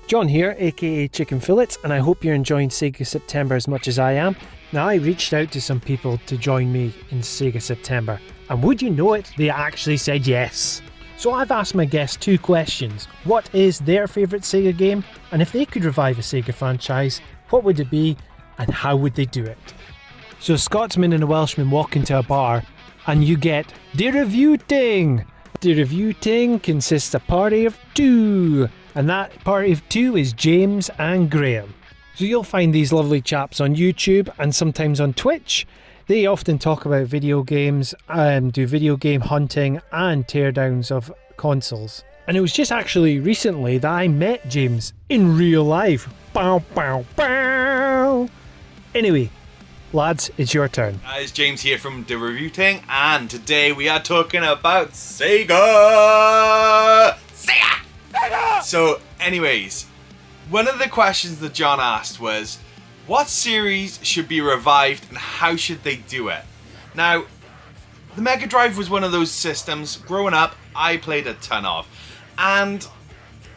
John here, aka Chicken Fillets, and I hope you're enjoying Sega September as much as I am. Now, I reached out to some people to join me in Sega September, and would you know it, they actually said yes. So I've asked my guests 2 questions. What is their favourite Sega game? And if they could revive a Sega franchise, what would it be and how would they do it? So a Scotsman and a Welshman walk into a bar and you get the review Ting. The review Ting consists of a party of 2. And that party of 2 is Jaymz and Graeme. So you'll find these lovely chaps on YouTube and sometimes on Twitch. They often talk about video games, do video game hunting and teardowns of consoles. And it was just actually recently that I met Jaymz in real life. Bow, bow, bow. Anyway, lads, it's your turn. It's James here from The Review Ting, and today we are talking about Sega! Sega! So, anyways, one of the questions that John asked was, what series should be revived and how should they do it? Now, the Mega Drive was one of those systems, growing up, I played a ton of, and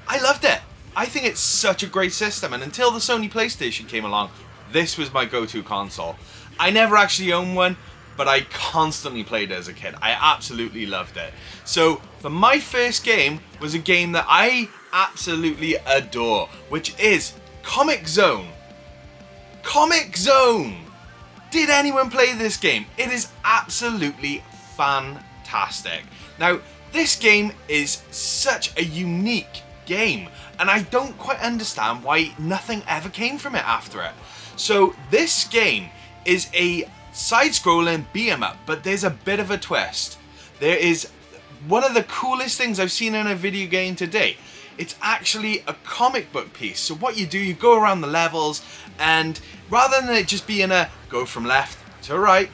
I loved it. I think it's such a great system, and until the Sony PlayStation came along, this was my go-to console. I never actually owned one, but I constantly played it as a kid. I absolutely loved it. So, for my first game was a game that I absolutely adore, which is Comix Zone. Comix Zone! Did anyone play this game? It is absolutely fantastic. Now, this game is such a unique game, and I don't quite understand why nothing ever came from it after it. So, this game is a side-scrolling beat-em-up, but there's a bit of a twist. There is one of the coolest things I've seen in a video game to date. It's actually a comic book piece. So what you do, you go around the levels, and rather than it just being a go from left to right,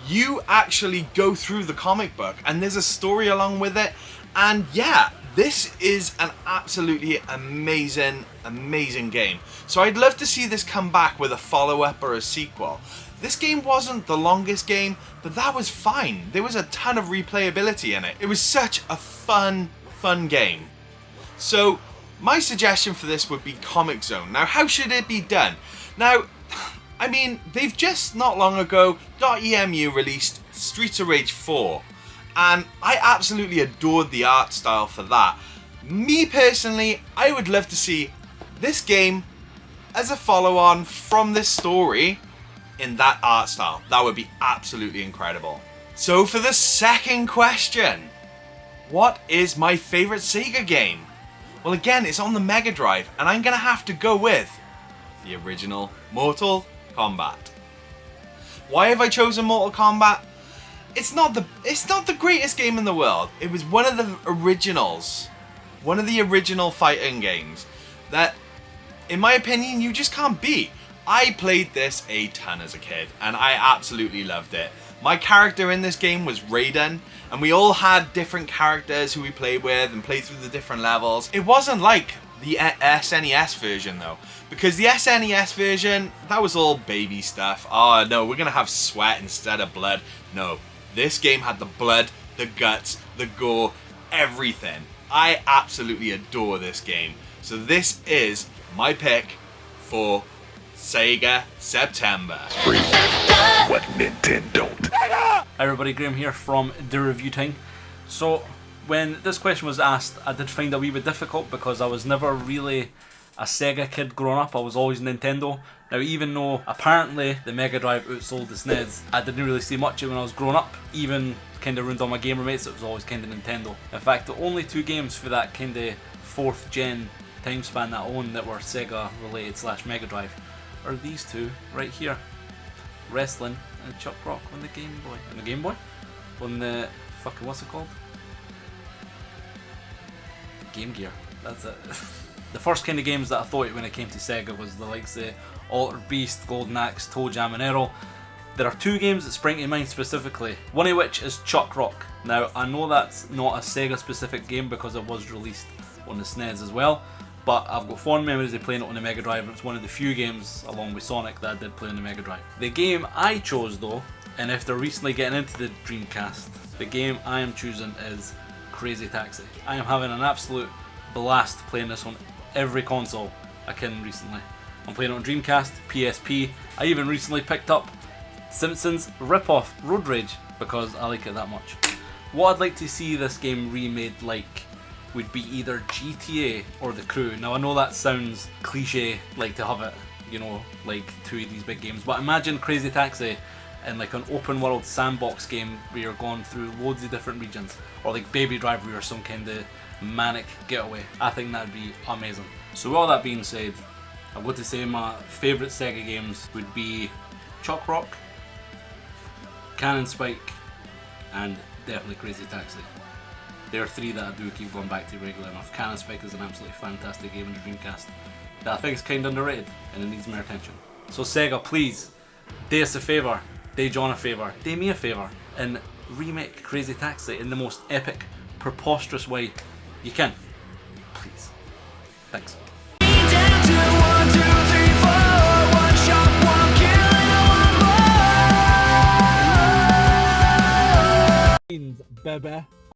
you actually go through the comic book, and there's a story along with it. And yeah, this is an absolutely amazing game. So I'd love to see this come back with a follow-up or a sequel. This game wasn't the longest game, but that was fine. There was a ton of replayability in it. It was such a fun game. So, my suggestion for this would be Comix Zone. Now, how should it be done? Now, I mean, they've just not long ago, .emu released Streets of Rage 4, and I absolutely adored the art style for that. Me personally, I would love to see this game as a follow-on from this story in that art style. That would be absolutely incredible. So for the second question, what is my favorite Sega game? Well, again, it's on the Mega Drive, and I'm gonna have to go with the original Mortal Kombat. Why have I chosen Mortal Kombat? It's not the greatest game in the world. It was one of the originals, one of the original fighting games that, in my opinion, you just can't beat. I played this a ton as a kid, and I absolutely loved it. My character in this game was Raiden, and we all had different characters who we played with and played through the different levels. It wasn't like the SNES version though, because the SNES version, that was all baby stuff. Oh no, we're gonna have sweat instead of blood. No, this game had the blood, the guts, the gore, everything. I absolutely adore this game. So this is my pick for Sega September. What Nintendo don't. Hi everybody, Graeme here from The Review Ting. So, when this question was asked, I did find it a wee bit difficult because I was never really a Sega kid growing up. I was always Nintendo. Now, even though apparently the Mega Drive outsold the SNES, I didn't really see much of it when I was growing up. Even kind of ruined all my gamer mates, it was always kind of Nintendo. In fact, the only 2 games for that kind of 4th gen time span that I own that were Sega related / Mega Drive are these 2 right here. Wrestling and Chuck Rock on the Game Boy. On the Game Boy? On the fucking, what's it called? Game Gear. That's it. The first kind of games that I thought when it came to Sega was the likes of Altered Beast, Golden Axe, Toe Jam and Earl. There are 2 games that spring to mind specifically, one of which is Chuck Rock. Now, I know that's not a Sega specific game because it was released on the SNES as well, but I've got fond memories of playing it on the Mega Drive, and it's one of the few games, along with Sonic, that I did play on the Mega Drive. The game I chose though, and after recently getting into the Dreamcast, the game I am choosing is Crazy Taxi. I am having an absolute blast playing this on every console akin recently. I'm playing it on Dreamcast, PSP. I even recently picked up Simpsons ripoff Road Rage because I like it that much. What I'd like to see this game remade like would be either GTA or The Crew. Now I know that sounds cliche, like to have it, you know, like two of these big games, but imagine Crazy Taxi in like an open world sandbox game where you're going through loads of different regions, or like Baby Driver or some kind of manic getaway. I think that'd be amazing. So with all that being said, I've got to say my favourite Sega games would be Chuck Rock, Cannon Spike, and definitely Crazy Taxi. There are three that I do keep going back to regularly enough. Cannon Spike is an absolutely fantastic game in the Dreamcast that I think is kind of underrated and it needs more attention. So Sega, please, do us a favour, do John a favour, do me a favour, and remake Crazy Taxi in the most epic, preposterous way you can. Please. Thanks. Baby.